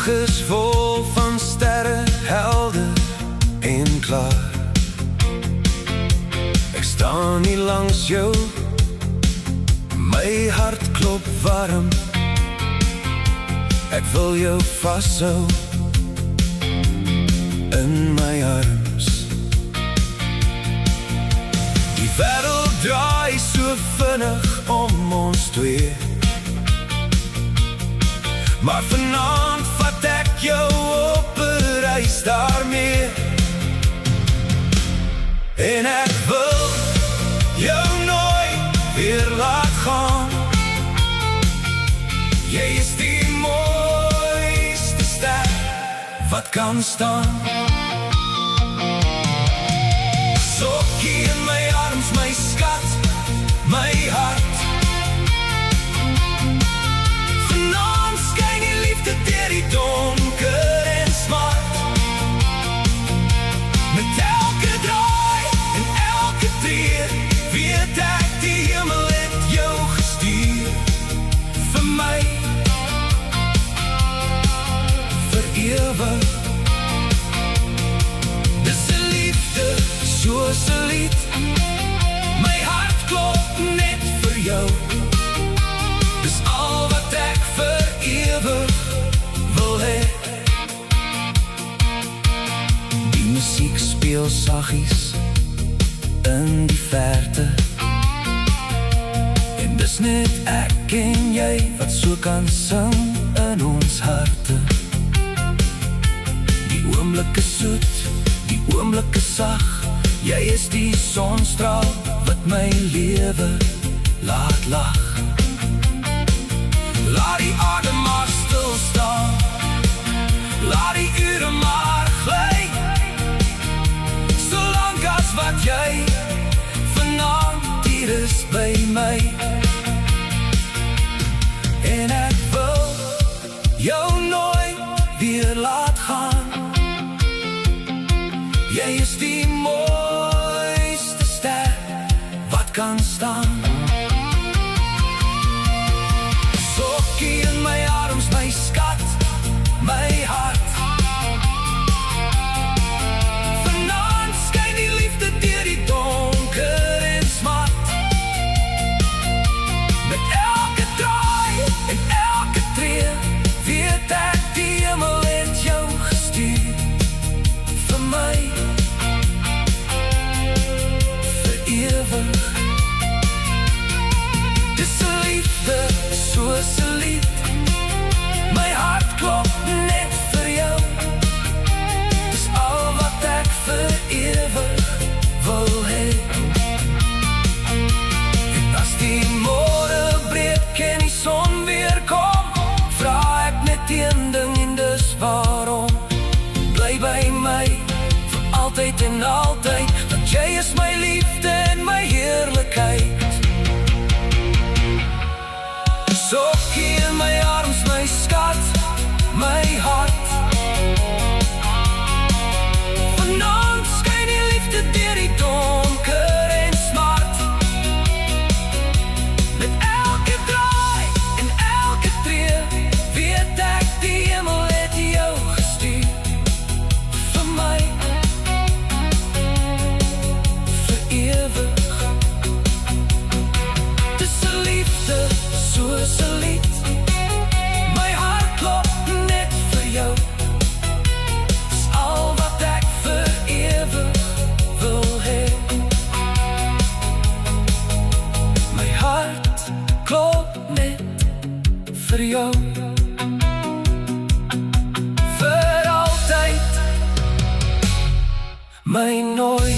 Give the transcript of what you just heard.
nag is vol van sterre, helder en klaar. Ek staan hier langs jou, my hart klop warm. Ek wil jou vashou in my arms. Die wêreld draai so vinnig om ons twee, maar vanaand vat ek jou op 'n reis daarmee. En ek wil jou nooit weer laat gaan. Jy is die mooiste ster wat kan staan. Sokkie in my arms, my skat, my hart. Vanaand skyn die liefde deur die donker en smart. Met elke draai en elke tree weet ek die hemel het jou gestuur. Vir my, vir ewig. Dis 'n liefde soos 'n lied. My hart klop net vir jou. Dis al wat ek vir ewig wil hê. Die musiek speel saggies in die verte, en dis net ek en jy wat so kan sing in ons harte. Die oomblik is soet, die oomblik is sag. Jy is die sonstraal wat my lewe laat lag. Laat die aarde maar stil staan, laat die ure maar gly, solank as wat jy vanaand hier is by my. En ek wil jou nooit weer laat gaan. Jy is die mooiste ster wat kan staan. Sokkie in my arms, my skat, my hart. Vanaand skyn die liefde deur die donker en smart. Met elke draai en elke tree weet ek die hemel het jou gestuur. Vir my, vir ewig. Dis 'n liefde soos 'n lied. My hart klop net vir jou. Dis al wat ek vir ewig wil hê. En as die môre breek en die son weer kom, vra ek net een ding en dis waarom. Bly by my vir altyd en altyd, want jy is my liefde en my heerlikheid. Sokkie in my arms, my skat, my hart. Vanaand skyn die liefde deur die donker en smart. Met elke draai en elke tree weet ek die hemel het jou gestuur. Vir my, vir ewig. Dis 'n liefde soos 'n lied. My hart klop net vir jou. Dis al wat ek vir ewig wil hê. My hart klop net vir jou. Vir altyd, my nooit